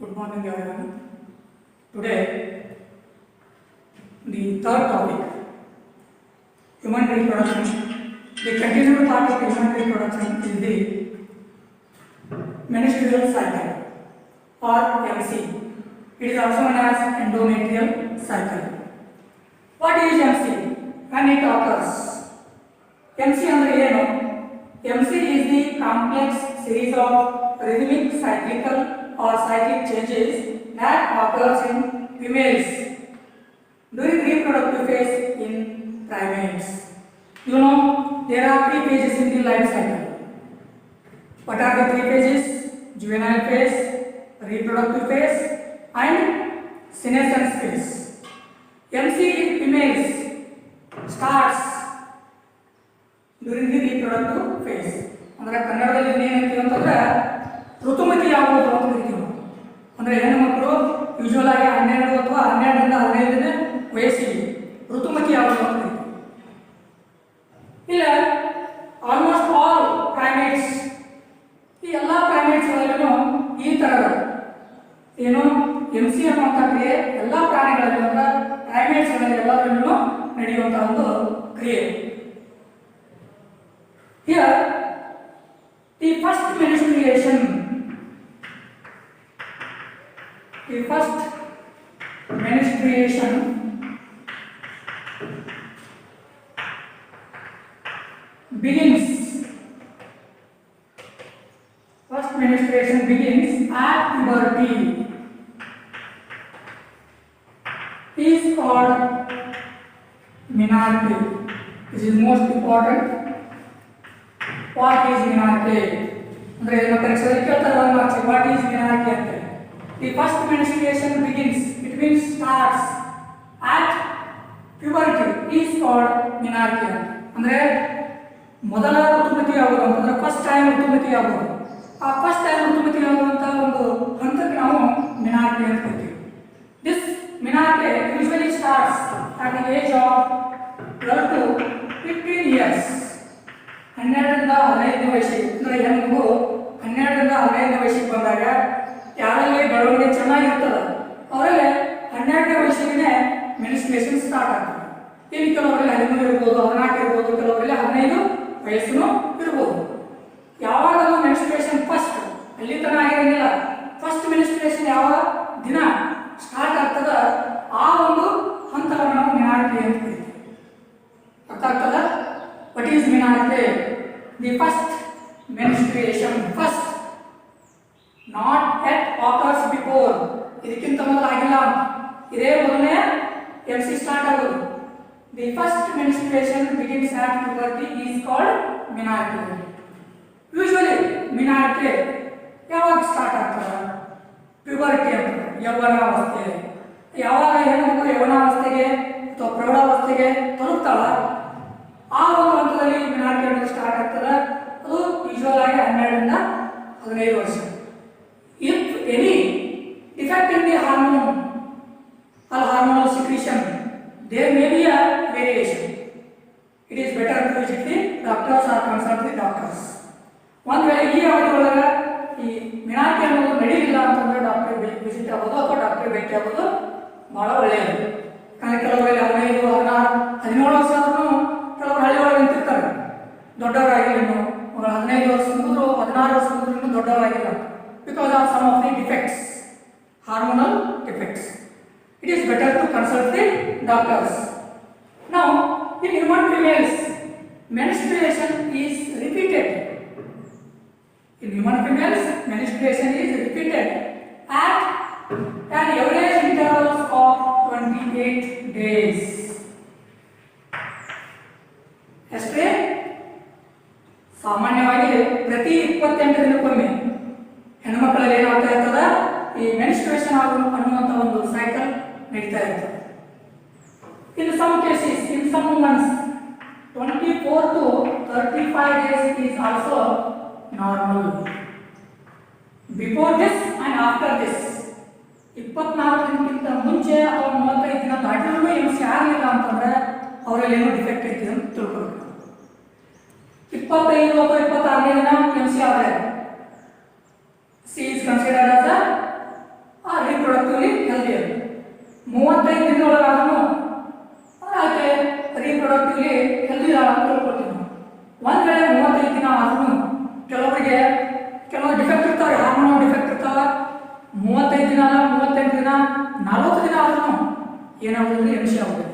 Good morning, everyone. Today, the third topic, human reproduction. The continued part of human reproduction is the menstrual cycle, or MC. It is also known as endometrial cycle. What is MC? When it occurs? MC ಅಂದರೆ ಏನು? MC is the complex series of rhythmic cyclical or cyclic changes that occurs in females during reproductive phase in primates. You know, there are three phases in the life cycle. What are the three phases? Juvenile phase, reproductive phase, and senescence phase. MC in females starts during the reproductive phase. ಅಂದರೆ ಕನ್ನಡದಲ್ಲಿ ಏನೇನಂತೀವಿ ಅಂತಂದ್ರೆ ಋತುಮತಿ ಆಗುವುದು ಅಂತ ಕರಿತೀವಿ. ಅಂದರೆ ಹೆಣ್ಣು ಮಕ್ಕಳು usual ಆಗಿ 12 ಅಥವಾ 12ರಿಂದ 15ನೇ ವಯಸ್ಸಿಗೆ ಋತುಮತಿ ಆಗುವುದು ಅಂತ ಕರಿತೀವಿ. ಇಲ್ಲ ಆಲ್ಮೋಸ್ಟ್ ಆಲ್ ಪ್ರೈಮೇಟ್ಸ್, ಈ ಎಲ್ಲ ಪ್ರೈಮೇಟ್ಸ್ಗಳಲ್ಲೂ ಈ ಥರದ ಏನು MC ಅನ್ನುವಂಥ ಕ್ರಿಯೆ ಎಲ್ಲ ಪ್ರಾಣಿಗಳಲ್ಲಿ ಅಂದರೆ ಪ್ರೈಮೇಟ್ಸ್ಗಳಲ್ಲಿ ಎಲ್ಲದರಲ್ಲೂ ನಡೆಯುವಂಥ ಒಂದು ಕ್ರಿಯೆ. Here, the first menstruation begins. First menstruation begins at puberty. Is called menarche. This is most important. What is menarche? ಅಂದರೆ ಇದನ್ನು ಪರೀಕ್ಷೆಯಲ್ಲಿ ಕೇಳ್ತಾರೆ ವಾಟ್ ಈಸ್ menarche ಅಂತ. The first menstruation begins, it means starts at puberty, is called menarche. ಅಂದರೆ ಮೊದಲ ಋತುಮತಿ ಆಗೋದು ಅಂತಂದ್ರೆ first time ಋತುಮತಿ ಆಗೋದು. ಆ ಫಸ್ಟ್ ಟೈಮ್ ಋತುಮತಿ ಆಗುವಂಥ ಒಂದು ಹಂತಕ್ಕೆ ನಾವು menarche ಅಂತ ಕರಿತೀವಿ. This menarche usually starts at the age of 12 to 15 years. 12ರಿಂದ 15 ವಯಸ್ಸಿಗೆ ಅಂದರೆ ಹೆಣ್ಣು 12ರಿಂದ 15 ವಯಸ್ಸಿಗೆ ಬಂದಾಗ ಯಾರಲ್ಲಿ ಬೆಳವಣಿಗೆ ಚೆನ್ನಾಗಿರ್ತದೆ ಅವರಲ್ಲಿ 12ನೇ ವಯಸ್ಸಿಗೆ ಮೆನ್ಸ್ಟ್ರುಯೇಷನ್ ಸ್ಟಾರ್ಟ್ ಆಗ್ತದೆ. ಇನ್ನು ಕೆಲವರಲ್ಲಿ 13 ಇರ್ಬೋದು, 14 ಇರ್ಬೋದು, ಕೆಲವರಲ್ಲಿ 15 ವಯಸ್ಸು ಇರ್ಬೋದು. ಯಾವಾಗಲೂ ಮೆನ್ಸ್ಟ್ರುಯೇಷನ್ ಫಸ್ಟ್ ಅಲ್ಲಿ ತನಕ ಆಗಿರಂಗಿಲ್ಲ. ಫಸ್ಟ್ ಮೆನ್ಸ್ಟ್ರುಯೇಷನ್ ಯಾವ ದಿನ ಸ್ಟಾರ್ಟ್ ಆಗ್ತದ ಆ ಒಂದು ಹಂತವನ್ನು ನಾವು menarche ಅಂತ ಕರಿತೀವಿ. ಅರ್ಥ ಆಗ್ತದ? What is menarche? The first menstruation, first, not yet occurs before. ಇದಕ್ಕಿಂತ ಮೊದಲು ಆಗಿಲ್ಲ, ಇದೇ ಮೊದಲನೇ MC ಸ್ಟಾರ್ಟ್ ಆಗೋದು. The first menstruation begins at puberty is called menarche. Usually menarche ಯಾವಾಗ ಸ್ಟಾರ್ಟ್ ಆಗ್ತದೆ? ಪ್ಯೂಬರ್ಟಿ ಅಂತ, ಯೌವನಾವಸ್ಥೆ. ಯಾವಾಗ ಹೆಣ್ಣು ಯೌವನಾವಸ್ಥೆಗೆ ಅಥವಾ ಪ್ರೌಢಾವಸ್ಥೆಗೆ ತಲುಪ್ತಾಳ ಆ ಒಂದು ಹಂತದಲ್ಲಿ menarche ಅನ್ನೋದು ಸ್ಟಾರ್ಟ್ ಆಗ್ತದೆ. ಅದು ಯೂಶುವಲ್ ಆಗಿ 12ರಿಂದ 15 ವರ್ಷ. If any defect in the hormone or hormonal secretion, there may be a variation. It is better to visit the doctors or consult the doctors. ಒಂದು ವೇಳೆ ಈ ಅವಧಿ ಒಳಗೆ ಈ menarche ಅನ್ನೋದು ನಡೆಯಲಿಲ್ಲ ಅಂತಂದ್ರೆ ಡಾಕ್ಟರ್ ವಿಸಿಟ್ ಆಗೋದು ಅಥವಾ ಡಾಕ್ಟರ್ ಭೇಟಿ ಆಗೋದು ಬಹಳ ಒಳ್ಳೆಯದು. ಯಾಕಂದರೆ ಕೆಲವರಲ್ಲಿ 15, 16, 17 ವರ್ಷ ಆದ್ರೂ ಕೆಲವರು ಹಳ್ಳಿ ಒಳಗೆ ನಿಂತಿರ್ತಾರೆ, ದೊಡ್ಡವರಾಗಿಲ್ಲ. ಇನ್ನು 15 ವರ್ಷ ಮುಗಿದ್ರು 16 ವರ್ಷ ಮುಗಿದ್ರು ಇನ್ನೂ ದೊಡ್ಡವರಾಗಿಲ್ಲ. Because of some of the defects, hormonal defects. It is better to consult the doctors. Now in human females menstruation is repeated. In human females menstruation is repeated at an average intervals of 28 days. ಅಷ್ಟೇ ಸಾಮಾನ್ಯವಾಗಿ ಪ್ರತಿ 28 ದಿನಕ್ಕೊಮ್ಮೆ ಹೆಣ್ಮಕ್ಳಲ್ಲಿ ಏನಾಗ್ತಾ ಇರ್ತದ ಈ menstruation ಅನ್ನುವಂಥ ಒಂದು cycle ನಡೀತಾ ಇರ್ತದೆ. In some cases, in some womens 24 to 35 days is also normal. Before this and after this 24 ದಿನಕ್ಕಿಂತ ಮುಂಚೆ ಅಥವಾ 35 ದಿನ ದಾಟಿದ್ರು MC ಆಗಲಿಲ್ಲ ಅಂತಂದ್ರೆ ಅವರಲ್ಲಿ ಏನೋ ಡಿಫೆಕ್ಟ್ ಐತಿ ಅಂತ ತಿಳ್ಕೊಬೇಕು. 25 ಅಥವಾ 26ನೇ ದಿನ MC ಆದರೆ she is considered as a reproductively healthier. 35 ದಿನದೊಳಗಾದ್ರೂ ಆಕೆ ರೀಪ್ರೊಡಕ್ಟಿವ್ಲಿ ಹೆಲ್ದಿ ಅಂತ ತಿಳ್ಕೊಳ್ತೀವಿ ನಾವು. ಒಂದು ವೇಳೆ 35 ದಿನ ಆದ್ರೂ ಕೆಲವರಿಗೆ ಕೆಲವು ಡಿಫೆಕ್ಟ್ ಇರ್ತಾವೆ, ಹಾರ್ಮೋನಲ್ ಡಿಫೆಕ್ಟ್ ಇರ್ತಾವೆ. 35 ದಿನ ಅಲ್ಲ, 38 ದಿನ, 40 ದಿನ ಆದ್ರೂ ಏನಾಗೋದಿಲ್ಲ, ಎಮ್ಸಿ ಆಗೋದಿಲ್ಲ.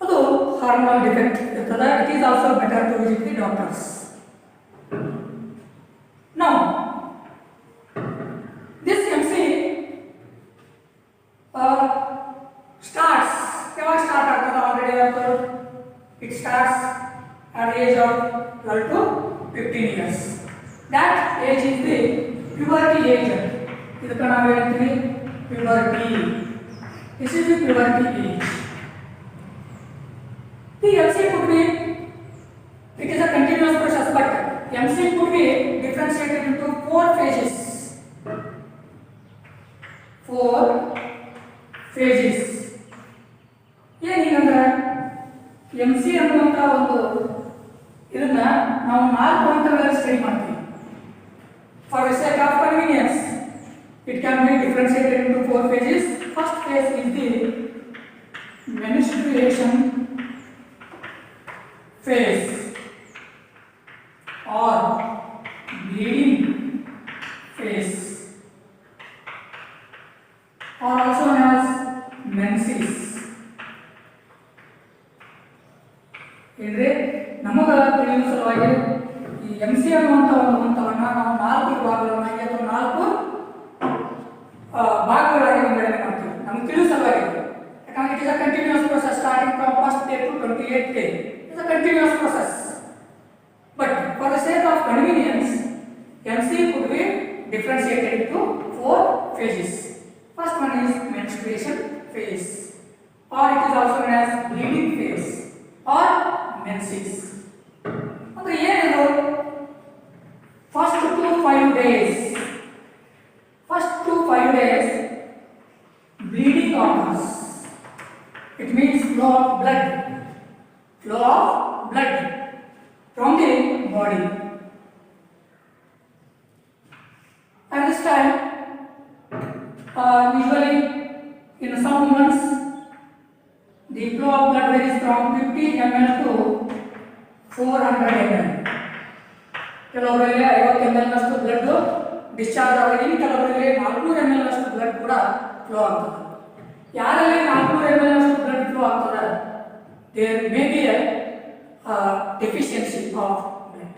ಅದು ಹಾರ್ಮೋನಲ್ ಡಿಫೆಕ್ಟ್ ಇರ್ತದೆ. It is also better to visit the doctors. Now this MC starts, ಯಾವಾಗ ಸ್ಟಾರ್ಟ್ ಆಗ್ತದೆ ಆಲ್ರೆಡಿ ಹೇಳ್ತಾರೆ. It starts at the age of 12 to 15 years. That age is the puberty age. ಇದಕ್ಕೆ ನಾವು ಹೇಳ್ತೀವಿ puberty. This is the puberty age. The MC could be, it is a continuous process, but MC could be differentiated into 4 phases. 4 phases. ಏನಂದ್ರೆ MC ಅನ್ನುವಂಥ ಒಂದು ಇದನ್ನ ನಾವು 4 ಹಂತಗಳಲ್ಲಿ study ಮಾಡ್ತೀವಿ. For the sake of convenience it can be differentiated into 4 phases. First phase is the menstruation phase or bleeding phase or also known as menses. ಅಂದ್ರೆ ನಮಗ ತಿಳಿಯುವ ಸಲುವಾಗಿ ಈ MC ಅನ್ನುವಂಥ ಒಂದು ಹಂತವನ್ನ ನಾವು 4 ವಿಭಾಗಗಳನ್ನಾಗಿ ಅಥವಾ 4 ಭಾಗಗಳಾಗಿ ವಿಂಗಡಣೆ ಮಾಡ್ತೀವಿ. ನಮ್ಗೆ ತಿಳಿಯುವ ಸಲುವಾಗಿ, ಯಾಕಂದ್ರೆ it is a continuous process starting from first day to 28th day. It's a continuous process. But for the sake of convenience, MC could be differentiated into 4 phases. First one is menstruation phase, or it is also known as bleeding phase or menses. ಅಂದ್ರೆ ಏನಿದು? First to 5 days. First to 5 days bleeding occurs. It means flow of blood. Flow of blood from the body. At this time, usually in some women, the flow of blood varies from 50 ml to 400 ml. ಕೆಲವರಲ್ಲಿ 50 ml ನಷ್ಟು blood discharge ಆಗಿದೆ, ಕೆಲವರಲ್ಲಿ 400 ml ನಷ್ಟು blood ಕೂಡ flow ಆಗ್ತದೆ. ಯಾರಲ್ಲಿ 400 ml ನಷ್ಟು blood flow ಆಗ್ತದೆ, there may be a deficiency of blood.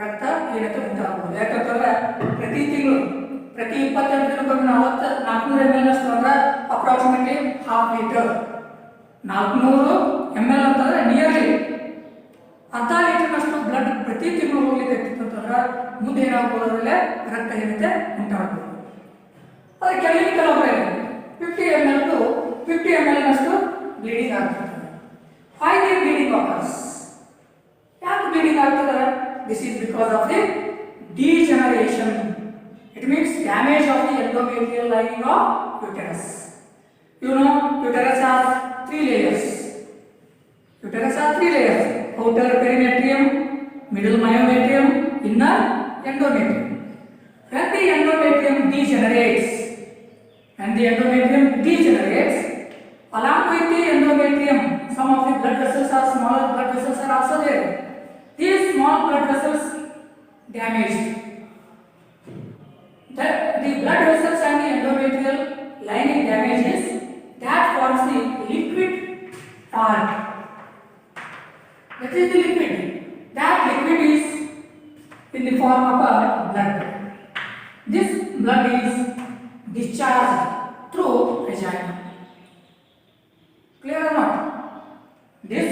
ರಕ್ತ ಹೀನತೆ ಉಂಟಾಗಬಹುದು. ಯಾಕಂತಂದ್ರೆ ಪ್ರತಿ ತಿಂಗಳು ಪ್ರತಿ 28 ದಿನಕ್ಕೊಮ್ಮೆ 400 ml ನಷ್ಟು ಅಂದ್ರೆ ಅಪ್ರಾಕ್ಸಿಮೇಟ್ಲಿ ½ ಲೀಟರ್. 400 ml ಅಂತಂದ್ರೆ ನಿಯರ್ಲಿ ಅರ್ಧ ಲೀಟರ್ನಷ್ಟು ಬ್ಲಡ್ ಪ್ರತಿ ತಿಂಗಳು ಹೋಗ್ಲಿಕ್ಕೆ ಅಂತಂದ್ರೆ ಮುಂದೆ ಏನಾಗ್ಬೋದು, ಅದರಲ್ಲೇ ರಕ್ತಹೀನತೆ ಉಂಟಾಗಬಹುದು. ಅದಕ್ಕೆ ಕೆಲವೊಬ್ಬರೇ 50 ml to 50 ml ನಷ್ಟು ಬ್ಲೀಡಿಂಗ್ ಆಗ್ತದೆ. Why the bleeding occurs? ಯಾಕೆ ಬ್ಲೀಡಿಂಗ್ ಆಗ್ತದೆ? This is because of the degeneration. It means damage of the endometrial lining of uterus. You know, uterus has 3 layers. Uterus has 3 layers: outer perimetrium, middle myometrium, inner endometrium. When the endometrium degenerates, along with the endometrium, some of the blood vessels are smaller blood vessels are also there. These small blood vessels damaged. The blood vessels and the endometrial lining damages, that forms the liquid part. That is the liquid. That liquid is in the form of a blood. This blood is discharged through vagina. Clear or not? This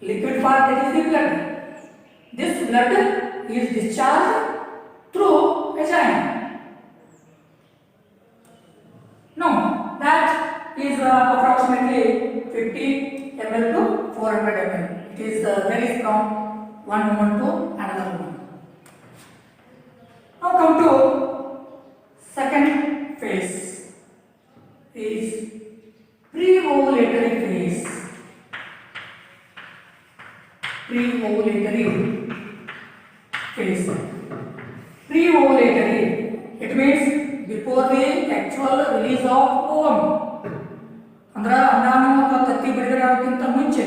liquid part, that is the blood. This blood is discharged through vagina. Now, that is approximately 50 ml to 400 ml. It is varies from one woman to another woman. Now come to second phase. Is pre-ovulatory phase. Pre-ovulatory phase. Pre-ovulatory, it means before the actual release of ovum, ಅಂದ್ರೆ ಅಂಡಾಣು ಅಥವಾ ತತ್ತಿ ಬಿಡುಗಡೆ ಆಗೋಕ್ಕಿಂತ ಮುಂಚೆ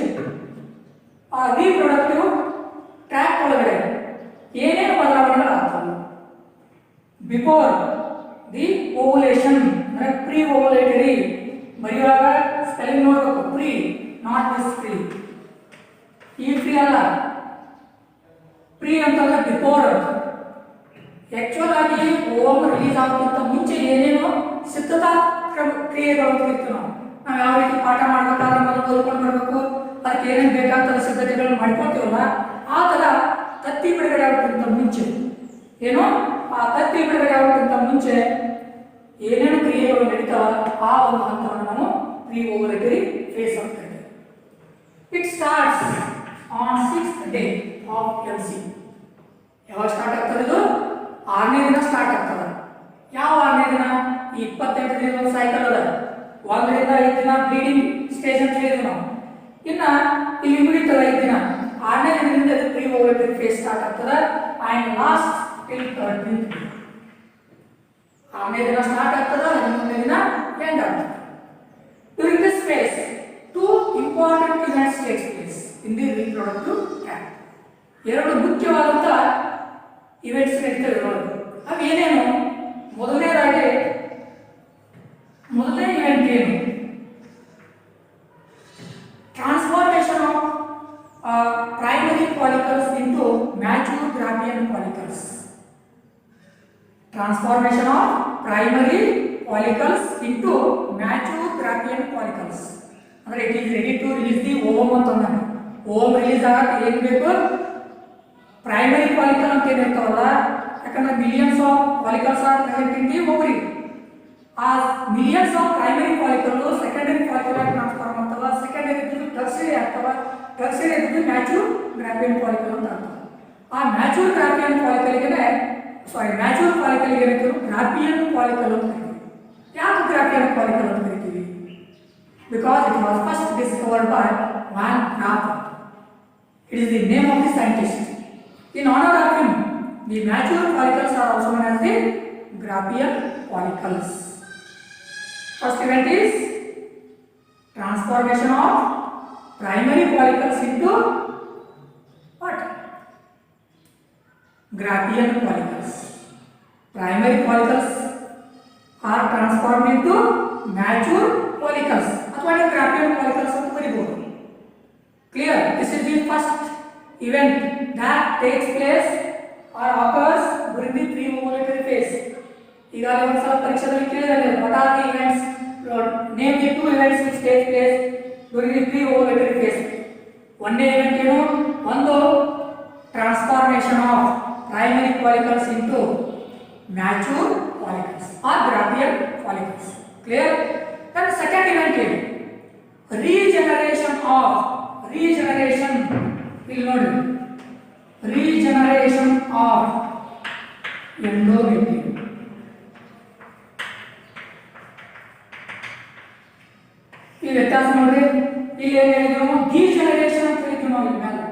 ಆ reproductive track ಒಳಗಡೆ ಏನೇನು ಬದಲಾವಣೆಗಳಾಗ್ತವೆ. Before the ovulation ಅಂದ್ರೆ ಪ್ರೀ ಓವುಲೇಟರಿ, ಬರೆಯುವಾಗ ಸ್ಪೆಲ್ಲಿಂಗ್ ನೋಡಬೇಕು, ಪ್ರೀ ನಾಟ್ ದಿಸ್ ಪ್ರೀ, ಈ ಪ್ರೀ ಅಲ್ಲ, ಪ್ರೀ ಅಂತಂದ್ರೆ ಬಿಫೋರ್. ಆಕ್ಚುಯಲ್ ಆಗಿ ಓವಮ್ ರಿಲೀಸ್ ಆಗೋಕ್ಕಿಂತ ಮುಂಚೆ ಏನೇನು ಸಿದ್ಧತಾ ಕ್ರಿಯೆಗಳು ಇರ್ತೀವಿ ನಾವು ಯಾವ ರೀತಿ ಪಾಠ ಮಾಡ್ಬೇಕಾದ್ರೆ ಮೊದಲು ಓದ್ಕೊಂಡು ಬರಬೇಕು, ಅದಕ್ಕೆ ಏನೇನು ಬೇಕಾಗ್ತದ ಸಿದ್ಧತೆಗಳನ್ನು ಮಾಡ್ಕೊಳ್ತೀವಲ್ಲ, ಆ ಥರ ತತ್ತಿ ಬಿಡುಗಡೆ ಆಗೋಕ್ಕಿಂತ ಮುಂಚೆ ಏನು ಆ ತತ್ತಿ ಬಿಡುಗಡೆ ಆಗೋಕ್ಕಿಂತ ಮುಂಚೆ ಏನೇನು ಕ್ರಿಯೆಗಳು ನಡೀತಾವ ಆ ಒಂದು ಹಂತವನ್ನು ನಾವು ಪ್ರೀ ಓವುಲೇಟರಿ ಫೇಸ್ ಅಂತ ಕರೀತೀವಿ. It starts on 6th day of LC. ಯಾವಾಗ ಸ್ಟಾರ್ಟ್ ಆಗ್ತದೆ? ಇದು 6ನೇ ದಿನ ಸ್ಟಾರ್ಟ್ ಆಗ್ತದೆ. ಯಾವ 6ನೇ ದಿನ? ಈ 28 ದಿನದ ಸೈಕಲ್ ಅದ, 1ರಿಂದ 5 ದಿನ ಬ್ಲೀಡಿಂಗ್ ಸ್ಟೇಜ್ ಅಂತ ಹೇಳಿದ್ವಿ ನಾವು. ಇನ್ನ ಇಲ್ಲಿ ಮುಗಿತಲ್ಲ 5 ದಿನ, 6ನೇ ದಿನದಿಂದ ಪ್ರೀ ಓವುಲೇಟರಿ ಫೇಸ್ ಸ್ಟಾರ್ಟ್ ಆಗ್ತದೆ and last till 13th day. 6ನೇ ದಿನ ಸ್ಟಾರ್ಟ್ ಆಗ್ತದೆ, 11ನೇ ದಿನ ಎಂಡ್ ಆಗ್ತದೆ. During this phase two important events takes place in the reproductive tract. ಎರಡು ಮುಖ್ಯವಾದಂಥ ಇವೆಂಟ್ಸ್ ನಡೀತವೆ ನೋಡಿ. ಅವು ಏನೇನು? ಮೊದಲನೇ ಇವೆಂಟ್ ಏನು? Transformation of primary follicles into mature Graafian follicles. Transformation of primary follicles into mature Graafian follicles ಅಂದ್ರೆ it is ready to release the ovum ಅಂತ ಅಂದಾಗ, ಓವಮ್ ರಿಲೀಸ್ ಆಗಕ್ಕೆ ಏನು ಬೇಕು? ಪ್ರೈಮರಿ ಫಾಲಿಕಲ್ ಅಂತ ಏನಿರ್ತಾವಲ್ಲ, ಯಾಕಂದ್ರೆ millions of follicles are present in the ovary. ಆ millions of primary follicle secondary follicle ಆಗಿ ಟ್ರಾನ್ಸ್ಫಾರ್ಮ್ ಆಗ್ತವ, ಸೆಕೆಂಡರಿ ಇದ್ದು ಟರ್ಸರಿ ಆಗ್ತವ, ಟರ್ಸರಿ ಇದ್ದು ಮ್ಯಾಚೂರ್ ಗ್ರಾಫಿಯನ್ ಫಾಲಿಕಲ್ ಅಂತ ಆಗ್ತವೆ. ಆ ಮ್ಯಾಚೂರ್ ಗ್ರಾಫಿಯನ್ ಫಾಲಿಕಲ್ಗೆ ಮ್ಯಾಚೂರ್ ಫಾಲಿಕಲ್ ಏನಾಯ್ತು? ಗ್ರಾಫಿಯನ್ ಫಾಲಿಕಲ್ ಅಂತ ಕರಿತೀವಿ. ಯಾಕೆ ಗ್ರಾಫಿಯನ್ ಫಾಲಿಕಲ್ ಅಂತ ಕರಿತೀವಿ? Because it was first discovered by Van Craft. It is the name of the scientist. In honor of him, the mature follicles are also known as the Graphian follicles. First event is transformation of primary follicles into what? Graphian follicles. Primary follicles are transformed into mature follicles. ಅಥವಾ ನೀವು Graphian follicles ಅಂತ ಬರೀಬಹುದು. Clear? This is the first event that takes place or occurs during the pre-ovulatory phase. ಈಗಾಗಲೇ ಒಂದು ಸಲ ಪರೀಕ್ಷೆಯಲ್ಲಿ ಕೇಳಿದರೆ what are the events? Name the two events which take place during the pre-ovulatory phase. ಒಂದೇ event ಏನು? ಒಂದು transformation of primary follicles into mature follicles or Graphian follicles. Clear? Then second event ಏನು? Regeneration. ಇಲ್ಲಿ ನೋಡಿ, regeneration of endometrium. ಈ ವ್ಯತ್ಯಾಸ ನೋಡ್ರಿ, ಇಲ್ಲಿ ಏನು ಹೇಳಿದ್ರು? ಡಿಜೆನರೇಷನ್ ಅಂತ ಹೇಳಿದ್ವಿ ನಾವು. ಇಲ್ಲಿ ಮೇಲೆ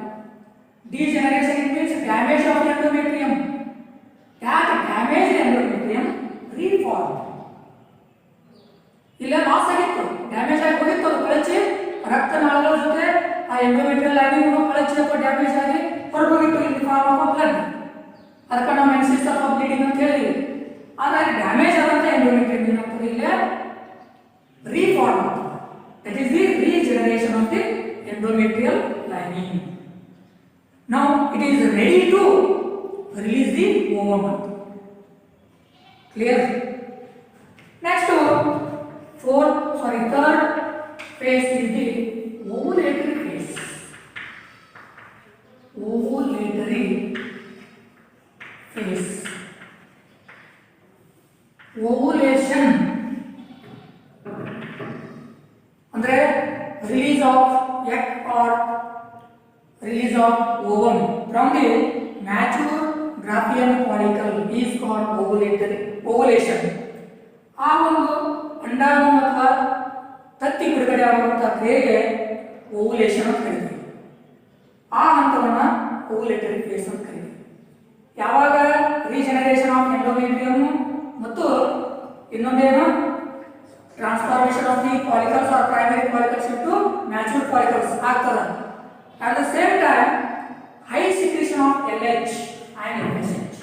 degeneration means damage of endometrium. ಯಾಕೆ ಡ್ಯಾಮೇಜ್ ಎಂಡೋಮೆಟ್ರಿಯಂ ರೀಫಾರ್ಮ್. ಇಲ್ಲೇ ಲಾಸ್ ಆಗಿತ್ತು, ಡ್ಯಾಮೇಜ್ ಆಗಿ ಹೋಗಿತ್ತು, ಅದು ಕಳಚಿ ರಕ್ತನಾಳಗಳ ಜೊತೆ ಆ ಎಂಡೋಮೆಟ್ರಿಯಲ್ ಲೈನಿಂಗ್ ಕಳಚಿ ಅಥವಾ ಡ್ಯಾಮೇಜ್ ಆಗಿ ಹೊರಗೋಗಿತ್ತು in the form of blood. ಅದಕ್ಕೆ ನಾವು ಮೆನ್ಸಿಸ್ ಆಫ್ ಬ್ಲೀಡಿಂಗ್ ಅಂತ ಹೇಳಿದ್ವಿ. ಆದರೆ ಡ್ಯಾಮೇಜ್ ಆದಂಥ ಎಂಡೋಮೆಟ್ರಿಯಂ ಏನಾಗ್ತದೆ? ಇಲ್ಲೇ ರೀಫಾರ್ಮ್ ಆಗ್ತದೆ. That is the regeneration of the endometrial lining. Now it is ready to release the ovum. Clear? Next third phase is the ovulatory phase. Ovulatory phase. Ovulation ಅಂದ್ರೆ release of egg or release of ovum from the mature Graphian follicle is called ovulation. ಆ ಒಂದು ಅಂಡಾಣು ಅಥವಾ ತತ್ತಿ ಬಿಡುಗಡೆ ಆಗುವಂಥ ಕ್ರಿಯೆಗೆ ovulation ಅಂತ ಕರಿತೀವಿ. ಆ ಹಂತವನ್ನು ಓವುಲೇಟರಿ ಫೇಸ್ ಅಂತ ಕರಿತೀವಿ. ಯಾವಾಗ ರೀಜೆನರೇಷನ್ ಆಫ್ ಎಂಡೋಮೆಟ್ರಿಯಮ್ ಮತ್ತು ಇನ್ನೊಂದೇನು transformation of the follicles are primary follicles into matured follicles ಆಗ್ತದೆ. At the same time high secretion of LH and FSH.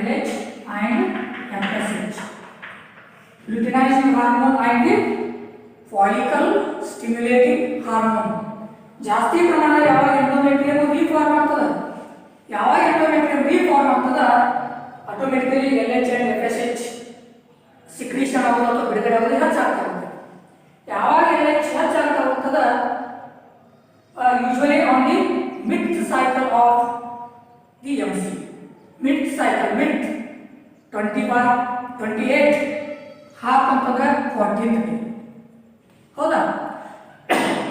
LH and FSH. Luteinizing hormone and the follicle stimulating hormone. ಜಾಸ್ತಿ ಪ್ರಮಾಣ ಯಾವಾಗ endometrium ರೀಫಾರ್ಮ್ ಆಗ್ತದೆ, ಯಾವಾಗ endometrium ರೀಫಾರ್ಮ್ ಆಗ್ತದೆ automatically LH and FSH secretion ಆಗೋದು ಅಥವಾ ಬಿಡುಗಡೆ ಆಗೋದು ಹೆಚ್ಚಾಗ್ತಾ ಹೋಗುತ್ತೆ. ಯಾವಾಗ LH ಹೆಚ್ಚಾಗ್ತಾ ಹೋಗ್ತದೆ usually on the mid cycle of the MC. Mid cycle, mid 21, 28 half ಅಂತಂದ್ರೆ 14th ಡೇ. ಹೌದಾ?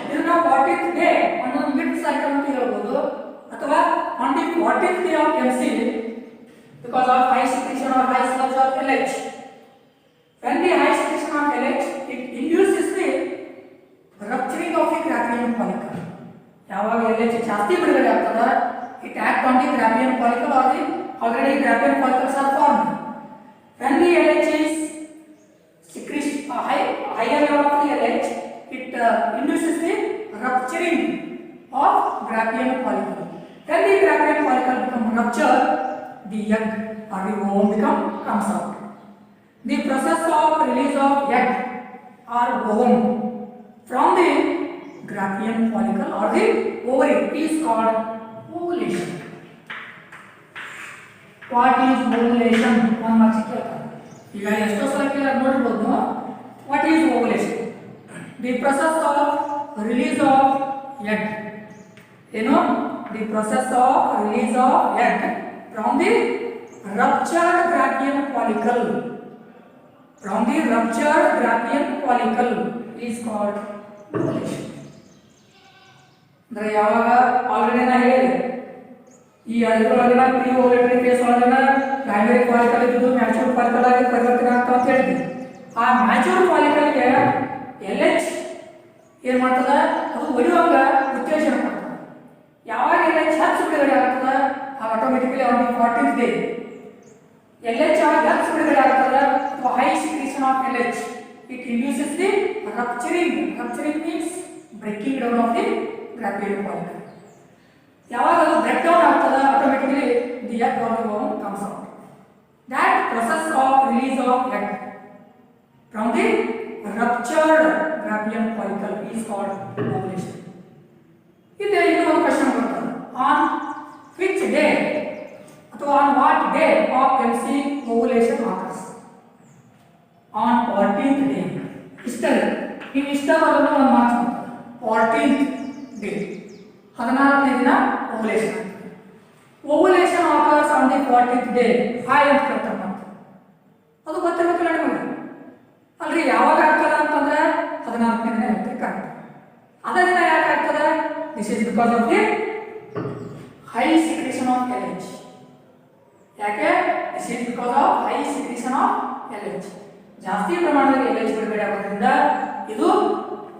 ಇದು ನಾವು 14th ಡೇ ಅನ್ನೋದು ಮಿಡ್ ಸೈಕಲ್ ಅಂತ ಹೇಳ್ಬೋದು, ಅಥವಾ on the 14th day of MC because of high secretion or high sludge of LH. When the high secretion of LH, it induces the rupturing of the Graphene follicle. ಯಾವಾಗ LH ಜಾಸ್ತಿ ಬಿಡುಗಡೆ ಆಗ್ತದೆ, it acts on the Graphene follicle or the already Graphene follicles are formed. When the LH is secretion higher level of the LH, it induces the rupturing of Graphene follicle. When the Graphene follicle become ruptured, the egg or the ovum comes out. The process of release of egg or ovum from the Graphene follicle or the ovary is called ovulation. What is ovulation? One marks ಕೇಳ್ತಾರೆ. ಈಗ ಎಷ್ಟೋ ಸಲ ಕೇಳೋದು ನೋಡಬಹುದು. What is ovulation? The process of release of egg. ಏನು? The process of release of egg from the ruptured Graphene follicle. From the ruptured Graphene follicle is called ovulation. ಅಂದ್ರೆ ಯಾವಾಗ already ನಾ ಹೇಳಿದೆ ಈ ಅದರೊಳಗಿನ ಪ್ರೀ ಓವ್ಯುಲೇಟರಿ ಫೇಸ್ ಒಳಗಿನ primary follicle ಇದ್ದು matured follicle ಆಗಿ ಪರಿವರ್ತನೆ ಆಗ್ತಾ ಅಂತ ಹೇಳಿದ್ವಿ. ಆ ಮ್ಯಾಚೂರ್ಡ್ ಫಾಲಿಕಲ್ಗೆ LH ಏನು ಮಾಡ್ತದ, ಅದು ಒಡೆಯುವಾಗ ಉತ್ತೇಜನ ಮಾಡ್ತದೆ. ಯಾವಾಗ LH ಹೆಚ್ಚು ಬಿಡುಗಡೆ ಆಗ್ತದೆ automatically on the 14th day LH ಆವಾಗ ಹೆಚ್ಚು ಬಿಡುಗಡೆ ಆಗ್ತದೆ ಅಥವಾ high secretion of LH, it induces the rupturing. Rupturing means breaking down of the Graphene follicle. ಯಾವಾಗ ಅದು ಬ್ರೇಕ್ ಡೌನ್ ಆಗ್ತದೆ automatically the egg or the ovum comes out. That process of release of egg from the ruptured Graphene follicle is called ovulation. ಇಲ್ಲಿ ಇನ್ನೊಂದು question ಬರ್ತದೆ, on which day ಅಥವಾ on what day of MC ovulation occurs? On 14th day. ಇಷ್ಟಲ್ಲಿ ನೀವು ಇಷ್ಟ ಬರೋದು ಒಂದು marks ಮಾಡ್ತಾರೆ. 14th ಡೇ 14ನೇ ದಿನ ovulation. Ovulation occurs on the 14th day. Hi ಅಂತ ಕೇಳ್ತಾರೆ ಮತ್ತೆ. ಅದು ಗೊತ್ತಿರಬೇಕಲ್ಲ ನಿಮಗೆ. ಅಲ್ರಿ ಯಾವಾಗ ಆಗ್ತದೆ ಅಂತಂದ್ರೆ 14ನೇ ದಿನ ಇರುತ್ತೆ ಕರೆಕ್ಟ್. ಅದೇ ದಿನ ಯಾಕೆ ಆಗ್ತದೆ? This is because of the high secretion of LH. ಯಾಕೆ? This is because of high secretion of LH. ಜಾಸ್ತಿ ಪ್ರಮಾಣದಲ್ಲಿ LH ಬಿಡುಗಡೆ ಆಗೋದ್ರಿಂದ ಇದು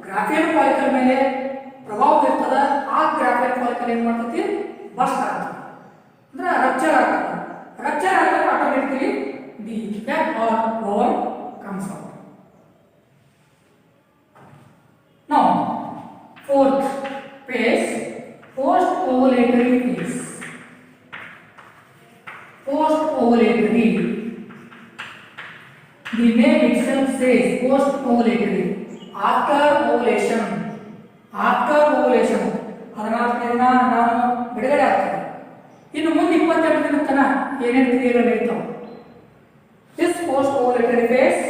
ಗ್ರಾಫಿಯನ್ ಫಾಲಿಕಲ್ ಮೇಲೆ ಪ್ರಭಾವ ಬೀರ್ತದೆ. ಆ ಗ್ರಾಫಿಯನ್ ಫಾಲಿಕಲ್ ಏನು ಮಾಡ್ತೈತಿ? ಬರ್ಸ್ಟ್ ಆಗ್ತದೆ, ಅಂದ್ರೆ ರಪ್ಚರ್ ಆಗ್ತದೆ. ರಪ್ಚರ್ ಆದಾಗ automatically the egg or ovum comes out. Now, fourth phase, post ovulatory phase. Post ovulatory. The name itself says post ovulatory. After ovulation. After ovulation 14ನೇ ದಿನ ನಾನು ಬಿಡುಗಡೆ ಆಗ್ತದೆ. ಇನ್ನು ಮುಂದೆ 28 ದಿನ ತನಕ ಏನೇನು ಕ್ರಿಯೆಗಳು ನಡೀತಾವೆ? This post ovulatory phase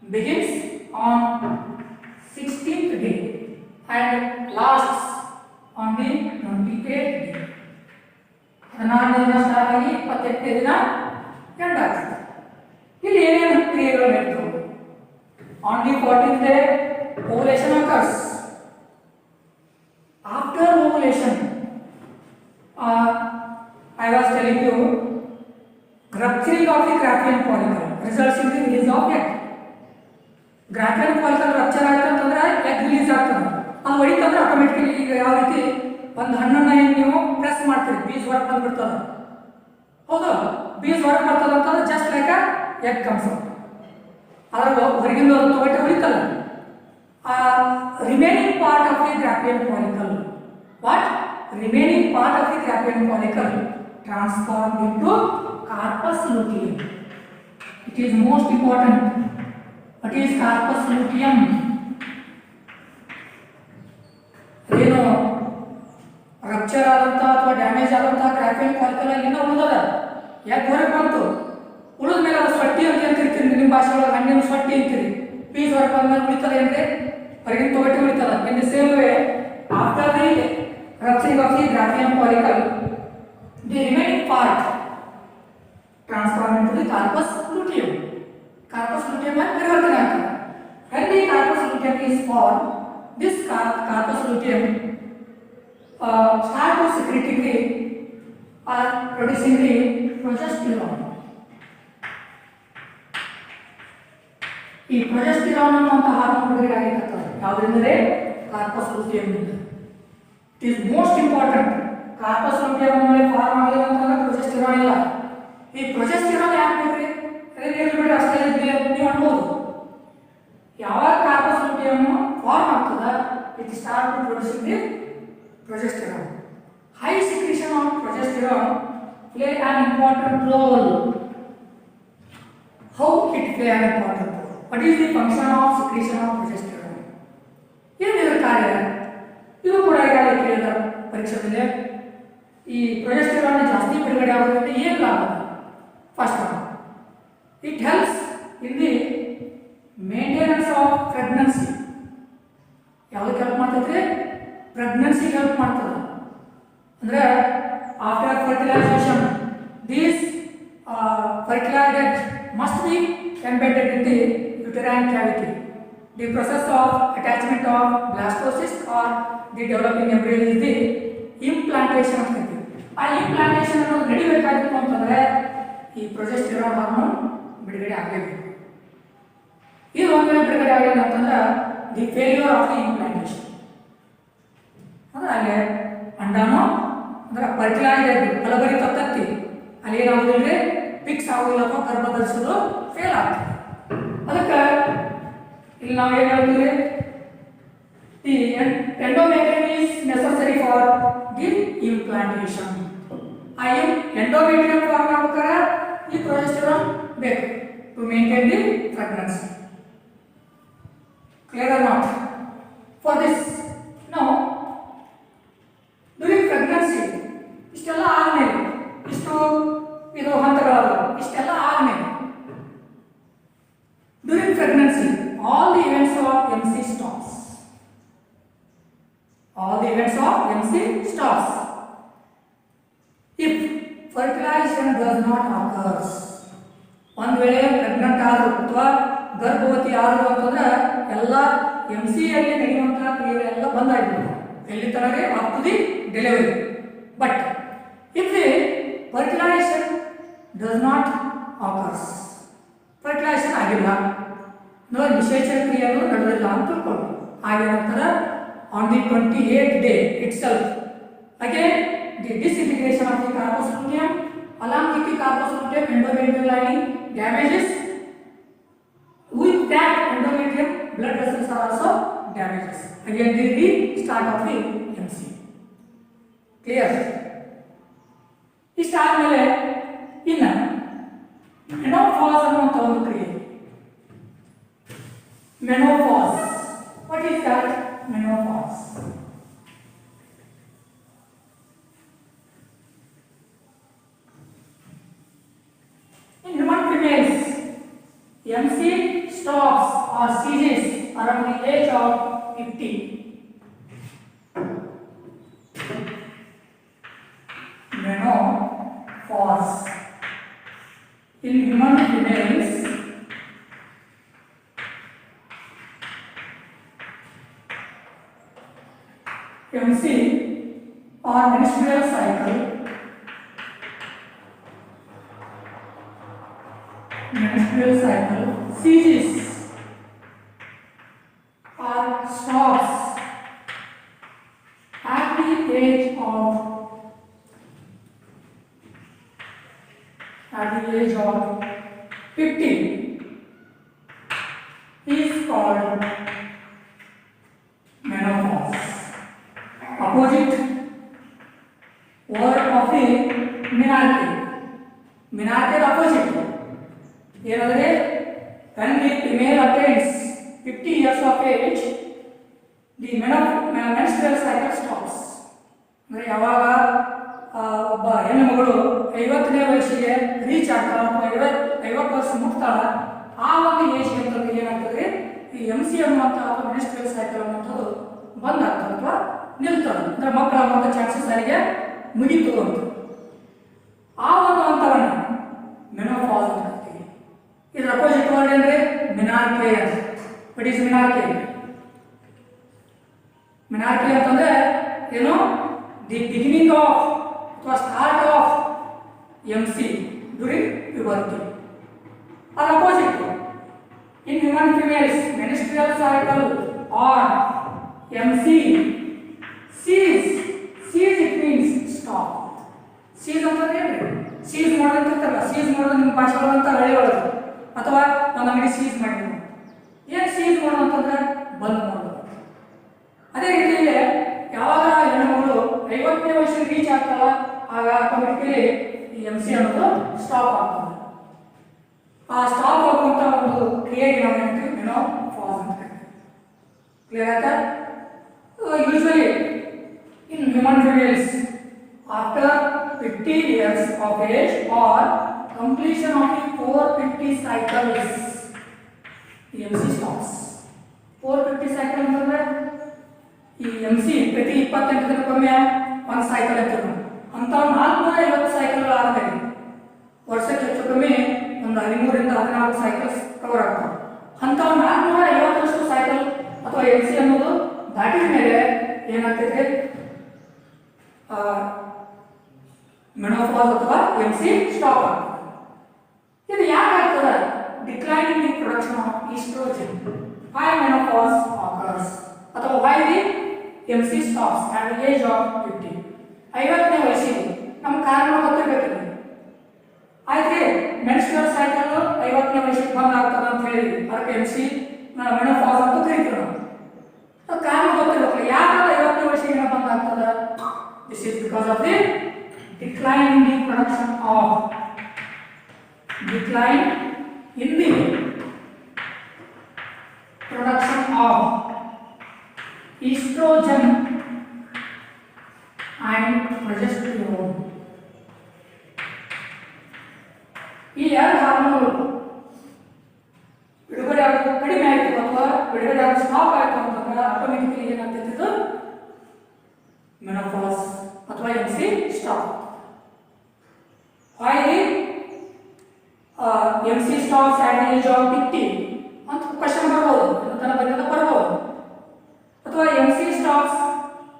begins on 16th day and lasts on the 28th day. 14ನೇ ದಿನ ಸ್ಟಾರ್ಟ್ ಆಗಿ 28ನೇ ದಿನ ಎಂಡ್ ಆಗ್ತದೆ. ಇಲ್ಲಿ ಏನೇನು ಕ್ರಿಯೆಗಳು ನಡೀತಾವೆ? On the 14th day ovulation occurs. After ovulation, I was telling you, rupturing of the Graphene follicle results in the release of egg. Graphene follicle rupture ಆಯ್ತು ಅಂತಂದ್ರೆ egg release ಆಗ್ತದೆ. ಅದು ಹೊಡಿತಂದ್ರೆ ಆಟೋಮೆಟಿಕಲಿ ಈಗ ಯಾವ ರೀತಿ ಒಂದು ಹಣ್ಣನ್ನ ನೀವು ಪ್ರೆಸ್ ಮಾಡ್ತೀರಿ, ಬೀಜ ಹೊರಗೆ ಬಂದ್ಬಿಡ್ತದೆ. ಹೌದು, ಬೀಜ ಹೊರಗೆ ಬರ್ತದೆ ಅಂತಂದ್ರೆ just like egg comes out. ಅದರ ಹೊರಗಿಂದ ತೊಗೊಟ್ಟು ಉಳಿತಲ್ಲ remaining part of the Graafian follicle. What? Remaining part of the Graafian follicle transformed into corpus luteum. It is most important. What is corpus luteum? ಏನು ರಪ್ಚರ್ ಆದಂಥ ಅಥವಾ damage ಆದಂಥ Graafian follicle ಇನ್ನೂ ಉಳಿದದ ಯಾಕೆ ಹೊರಗೆ ಬಂತು ಉಳಿದ ಮೇಲೆ ಅದು ಸೊಟ್ಟಿ ಅಂತ ಕರಿತೀರಿ ನಿಮ್ಮ ಭಾಷೆ ಒಳಗೆ ಹಣ್ಣಿನ ಸೊಟ್ಟಿ ಅಂತೀರಿ ಪೀಸ್ ಹೊರಗೆ ಬಂದ್ಮೇಲೆ ಉಳಿತದೆ ಅಂದರೆ ಹೊರಗಿನ ತೊಗಟಿ ಉಳಿತದ in the same way after the rupturing of the Graafian follicle the remaining part transform into the corpus luteum. Corpus luteum ಆಗಿ ಪರಿವರ್ತನೆ ಆಗ್ತದೆ. when the corpus luteum is formed, this corpus luteum start to secreting the or producing the progesterone. ಈ progesterone ಅನ್ನುವಂಥ hormone ಬಿಡುಗಡೆ ಆಗಿರ್ತದೆ ಯಾವುದೆಂದರೆ corpus luteum ಇಂದ. It is most important. Corpus luteum ಮೇಲೆ ಫಾರ್ಮ್ ಆಗಿದೆ ಅಂತಂದ್ರೆ ಪ್ರೊಜೆಸ್ಟಿರಾನ್ ಇಲ್ಲ. ಈ ಪ್ರೊಜೆಸ್ಟಿರಾನ್ ಯಾಕೆ ಬೇಕ್ರಿ ಬಿಡಿ ಅಷ್ಟೇ ನೀವು ಅನ್ಬೋದು. ಯಾವಾಗ ಕಾರ್ಪಸ್ ಲುಟಿಯಂ ಫಾರ್ಮ್ ಆಗ್ತದ it start to producing the progesterone. High secretion of progesterone play an important role. How it play an important role? What is the function of secretion of progesterone? ಏನಿದೆ ಕಾರ್ಯ ಇದು ಕೂಡ ಈಗಾಗಲೇ ಕೇಳಿದ ಪರೀಕ್ಷೆಯಲ್ಲಿ ಈ progesterone ಜಾಸ್ತಿ ಬಿಡುಗಡೆ ಆಗೋದ್ರಿಂದ ಏನು ಲಾಭ? First one, it helps in the maintenance of pregnancy. ಯಾವುದಕ್ಕೆ ಹೆಲ್ಪ್ ಮಾಡ್ತೈತೆ? ಪ್ರೆಗ್ನೆನ್ಸಿಗೆ ಹೆಲ್ಪ್ ಮಾಡ್ತದೆ. ಅಂದರೆ after fertilization these fertilized egg must be embedded in the uterine cavity. The process of attachment of blastocyst or the developing embryo is the implantation of the egg. ಆ implantation ಅನ್ನೋದು ನಡಿಬೇಕಾಗಿತ್ತು ಅಂತಂದರೆ ಈ progesterone hormone ಬಿಡುಗಡೆ ಆಗಲೇಬೇಕು. ಇದು ಒಮ್ಮೆ ಬಿಡುಗಡೆ ಆಗಿಲ್ಲ ಅಂತಂದ್ರೆ the failure of the implantation ಅಂದ್ರೆ ಅಲ್ಲೇ ಅಂಡಾನು ಅಂದ್ರೆ ಫರ್ಟಿಲೈಸ್ಡ್ ಎಗ್ ಫಲಭರಿತ ತತ್ತಿ ಅಲ್ಲಿ ಏನಾಗೋದಿಲ್ಲ, ಫಿಕ್ಸ್ ಆಗೋದಿಲ್ಲ ಅಥವಾ ಗರ್ಭ ಧರಿಸೋದು ಫೇಲ್ ಆಗ್ತದೆ. ಅದಕ್ಕೆ ಇಲ್ಲಿ ನಾವು ಏನು ಹೇಳ್ತೀವಿ, the endometrium is necessary for the implantation. ಆ ಎಂಡೋಮೆಟ್ರಿಯಮ್ ಫಾರ್ಮ್ ಆಗ್ಬೇಕಾದ್ರೆ ಈ ಪ್ರೊಜೆಸ್ಟೆರಾನ್ ಬೇಕು to maintain the pregnancy. Clear or not? For this now during pregnancy ಇಷ್ಟೆಲ್ಲ ಆದ್ಮೇಲೆ ಇಷ್ಟು ಇದು ಹಂತಗಳಲ್ಲ, ಇಷ್ಟೆಲ್ಲ ಆದ್ಮೇಲೆ during pregnancy all the events of MC stops. All the events of MC stops. If fertilization does not occur, ಒಂದು ವೇಳೆ pregnant ಆದರೂ ಅಥವಾ ಗರ್ಭವತಿ ಆದರೂ ಅಂತಂದ್ರೆ ಎಲ್ಲ MC ಯಲ್ಲಿ ನಡೆಯುವಂತಹ ಕ್ರಿಯೆಗಳೆಲ್ಲ ಬಂದಾಗಿಬಿಡ್ತವೆ. ಎಲ್ಲಿ ತನಕ up to the delivery. But if the fertilization does not occur, fertilization ಆಗಿಲ್ಲ, ನೋಡಿ ನಿಷೇಚನ ಕ್ರಿಯೆಗಳು ನಡೆದಿಲ್ಲ ಅಂತ ತಿಳ್ಕೊಂಡು ಹಾಗೇನಂತಾರೆ on the 28th day itself again the disintegration of the corpus luteum along with the corpus luteum endometrial lining damages. With that endometrium blood vessels are also damages. Again this is the start of the MC. Clear? ಇಷ್ಟ ಆದಮೇಲೆ ಇನ್ನು menopause ಅನ್ನುವಂಥ ಒಂದು ಕ್ರಿಯೆ. Menopause. What is that? Menopause. In human females, MC stops or ceases around the age of 50. Menopause. In human females, MC or menstrual cycle ceases or stops at the age of 50. 50 is called menopause. Opposite word of a menarche. Menarche opposite. ಏನಂದ್ರೆ when the female attains 50 years of age, the menstrual cycle stops. ಅಂದ್ರೆ ಯಾವಾಗ ಒಬ್ಬ ಹೆಣ್ಣು ಮಗಳು 50ನೇ ವಯಸ್ಸಿಗೆ reach ಆಗ್ತಾಳ ಅಥವಾ 50 ವರ್ಷ ಮುಟ್ತಾಳ, ಆ ಒಂದು ಏಜ್ ಅಂತಂದ್ರೆ ಏನಾಗ್ತದೆ, ಈ MC ಅನ್ನುವಂಥ ಅಥವಾ ಮೆನ್ಸ್ಟ್ರುಯಲ್ ಸೈಕಲ್ ಅನ್ನುವಂಥದ್ದು ಬಂದ್ ಆಗ್ತದೆ ಅಥವಾ ನಿಲ್ತದೆ. ಅಂದ್ರೆ ಮಕ್ಕಳಾಗುವಂಥ ಚಾನ್ಸಸ್ ಅಲ್ಲಿಗೆ ಮುಗಿತು ಅಂತ. ಆ ಒಂದು ಹಂತವನ್ನ ಮೆನೋಪಾಸ್ ಅಂತ ಕರಿತೀವಿ. ಇದರ ಅಪೋಸಿಟ್ ವರ್ಡ್ ಅಂದ್ರೆ ಮೆನಾರ್ಕೆ ಅಂತ. What is menarche? ಮೆನಾರ್ಕೆ ಅಂತಂದ್ರೆ ಏನು, ದಿ ಬಿಗಿನಿಂಗ್ ಆಫ್ ಅಥವಾ start of MC during puberty. Or opposite, in human females, menstrual cycle or MC cease it means stop. Cease ಅಂತಂದ್ರೆ ಏನು? ಸೀಸ್ ಮಾಡೋದಂತಿರ್ತಲ್ಲ, ಸೀಸ್ ಮಾಡೋದು ನಿಮ್ಮ ಭಾಷೆಗಳಂತ ಹಳ್ಳಿ ಒಳಗೆ ಅಥವಾ ಒಂದು ಅಂಗಡಿ ಸೀಸ್ ಮಾಡಿದ್ರು. ಏನು ಸೀಸ್ ಮಾಡೋದು ಅಂತಂದ್ರೆ ಬಂದ್ ಮಾಡೋದು. ಅದೇ ರೀತಿಯಲ್ಲಿ ಯಾವಾಗ ಹೆಣ್ಣುಮಗಳು 50ನೇ ವಯಸ್ಸಿಗೆ ರೀಚ್ ಆಗ್ತಾಳ, ಆಗ ಆಟೋಮೆಟಿಕಲಿ ಈ MC ಅನ್ನೋದು ಸ್ಟಾಪ್ ಆಗ್ತದೆ. ಆ ಸ್ಟಾಪ್ ಆಗುವಂತ ಒಂದು ಕ್ರಿಯೆಗೆ ನಾವು ಹೇಳ್ತೀವಿ ಮೆನೋಪಾಸ್ ಅಂತ ಕರಿತೀವಿ. ಕ್ಲಿಯರ್ ಆಯ್ತಾ? Usually in human females after 50 years of age or completion of the 450 cycles, MC stops. 450 cycle ಅಂತಂದ್ರೆ ಈ MC ಪ್ರತಿ 28 ದಿನಕ್ಕೊಮ್ಮೆ ಒಂದು ಸೈಕಲ್ ಇರ್ತದೆ. ಅಂತ 450 ಸೈಕಲ್ಗಳು ಆದ್ಮೇಲೆ ವರ್ಷಕ್ಕೆ ಹೆಚ್ಚು ಕಮ್ಮಿ ಒಂದು 13 ರಿಂದ 14 ಸೈಕಲ್ಸ್ ಕವರ್ ಆಗ್ತವೆ. ಅಂತ 450 ಸೈಕಲ್ ಅಥವಾ MC ಅನ್ನೋದು ದಾಟಿದ ಮೇಲೆ ಏನಾಗ್ತೈತೆ, ಮೆನೋಪಾಸ್ ಅಥವಾ MC ಸ್ಟಾಪ್ ಆಗ್ತದೆ. ಇದು ಯಾಕೆ ಆಗ್ತದೆ? Declining the production of estrogen. Why menopause occurs ಅಥವಾ why the MC stops at the age of 50. 50ನೇ ವಯಸ್ಸಿಗೆ ನಮ್ಮ ಕಾರಣ ಗೊತ್ತಿರಬೇಕು. ಆಯ್ತು, ಮೆನ್ಸ್ಟ್ರುಯಲ್ ಸೈಕಲ್ 50ನೇ ವಯಸ್ಸಿಗೆ ಬಂದ್ ಆಗ್ತದೆ ಅಂತ ಹೇಳಿ ಅದಕ್ಕೆ MC ಮೆನೋಪಾಸ್ ಅಂತ ಕರಿತೀವಿ ನಾವು. ಕಾರಣ ಗೊತ್ತಿರಬೇಕು. ಯಾಕೆ 50ನೇ ವಯಸ್ಸಿಗೆ ಬಂದ್ ಆಗ್ತದೆ? This is because of the decline in the production of estrogen and progesterone. ಈ ಎರಡು ಹಾರ್ಮೋನ್ಗಳು ಬಿಡುಗಡೆ ಆಗೋದು ಕಡಿಮೆ ಆಯಿತು ಅಥವಾ ಬಿಡುಗಡೆ ಆಗೋದು ಸ್ಟಾಪ್ ಆಯಿತು ಅಂತಂದ್ರೆ ಆಟೋಮೆಟಿಕಲಿ ಏನಾಗ್ತಿತ್ತು, ಮೆನೋಪಾಸ್ ಅಥವಾ MC stop. Why MC stops at the age of 50 ಅಂತ ಕ್ವಶನ್ ಬರ್ಬೋದು, ತನ್ನ ಬಂದ ಬರ್ಬೋದು. ಅಥವಾ MC stops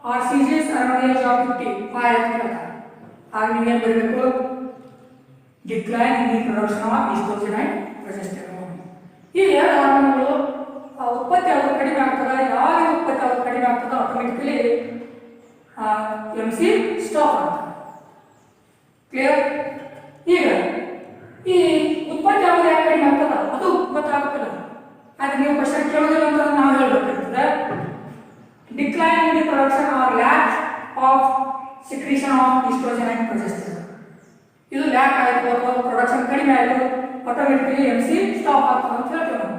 or ceases around the age of 50. Why ಅಂತ ಕೇಳ್ತಾರೆ. ಆಗ ನೀವೇನು ಬರಬೇಕು, decline in the production of estrogen and progesterone. ಈ ಎರಡು ಹಾರ್ಮೋನ್ಗಳು ಉತ್ಪತ್ತಿ ಆಗೋದು ಕಡಿಮೆ ಆಗ್ತದೆ. ಯಾವಾಗ ಉತ್ಪತ್ತಿ ಆಗೋದು ಕಡಿಮೆ ಆಗ್ತದೆ ಆಟೋಮೆಟಿಕಲಿ MC ಸ್ಟಾಪ್ ಆಗ್ತದೆ. ಕ್ಲಿಯರ್? ಈಗ ಈ ಉತ್ಪತ್ತಿ ಆಗೋದು ಯಾಕೆ ಕಡಿಮೆ ಆಗ್ತದ ಅದು ಗೊತ್ತಾಗುತ್ತಿಲ್ಲ. ಆದ್ರೆ ನೀವು ಕ್ವಶನ್ ಕೇಳೋದಿಲ್ಲ ಅಂತ ನಾವು ಹೇಳ್ಬೇಕಾಗ್ತದೆ. Decline in the production or lack of secretion of estrogen and progesterone. ಇದು ಲ್ಯಾಕ್ ಆಯಿತು ಅಥವಾ ಪ್ರೊಡಕ್ಷನ್ ಕಡಿಮೆ ಆಯಿತು, ಆಟೋಮೆಟಿಕಲಿ MC ಸ್ಟಾಪ್ ಆಗ್ತದೆ ಅಂತ ಹೇಳ್ತೇವೆ ನಾವು.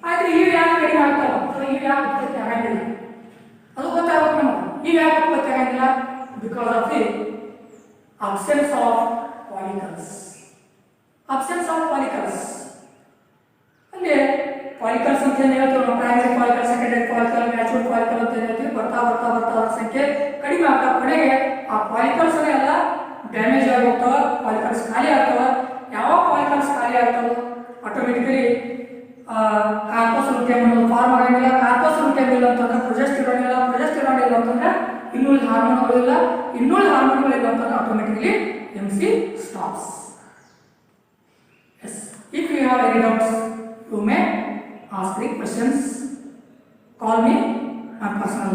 ಆಯ್ತು, ಇವು ಯಾಕೆ ಕಡಿಮೆ ಆಗ್ತಾವ ಅಥವಾ ಇವು ಯಾಕೆ ಉತ್ಪತ್ತಿ ಆಗಂಗಿಲ್ಲ ಅದು ಗೊತ್ತಾಗುತ್ತೆ ನಮಗೆ. ಇವು ಯಾಕೆ ಉತ್ಪತ್ತಿ ಆಗಂಗಿಲ್ಲ? Because of the absence of follicles. Absence of follicles. ಅಂದ್ರೆ follicles ಅಂತ ಏನು ಹೇಳ್ತೀವಿ ನಾವು, primary follicle, secondary follicle, mature follicle ಅಂತ ಹೇಳ್ತೀವಿ. ಬರ್ತಾ ಬರ್ತಾ ಬರ್ತಾ ಅವ್ರ ಸಂಖ್ಯೆ ಕಡಿಮೆ ಆಗ್ತಾ ಕೊನೆಗೆ ಆ ಫಾಲಿಕಲ್ಸ್ ಎಲ್ಲ ಡ್ಯಾಮೇಜ್ ಆಗೋಗ್ತಾವ, ಫಾಲಿಕಲ್ಸ್ ಖಾಲಿ ಆಗ್ತಾವ. ಯಾವಾಗ ಫಾಲಿಕಲ್ಸ್ ಖಾಲಿ ಆಗ್ತಾವ ಆಟೋಮೆಟಿಕಲಿ ಕಾರ್ಪಸ್ ಲುಟೇಮ್ ಅನ್ನೋದು ಫಾರ್ಮ್ ಆಗಂಗಿಲ್ಲ. ಕಾರ್ಪಸ್ ಲುಟೇಮ್ ಇಲ್ಲ ಅಂತಂದ್ರೆ ಪ್ರೊಜೆಸ್ಟೆರಾನ್ ಇಲ್ಲ, ಪ್ರೊಜೆಸ್ಟೆರಾನ್ ಇಲ್ಲ ಅಂತಂದ್ರೆ ಇನ್ನುಳಿದ ಹಾರ್ಮೋನ್ಗಳು ಇಲ್ಲ, ಇನ್ನುಳಿದ ಹಾರ್ಮೋನ್ಗಳು ಇಲ್ಲ ಅಂತಂದ್ರೆ automatically MC stops. Yes. If you have any doubts, you may ask the questions. Call me, my personal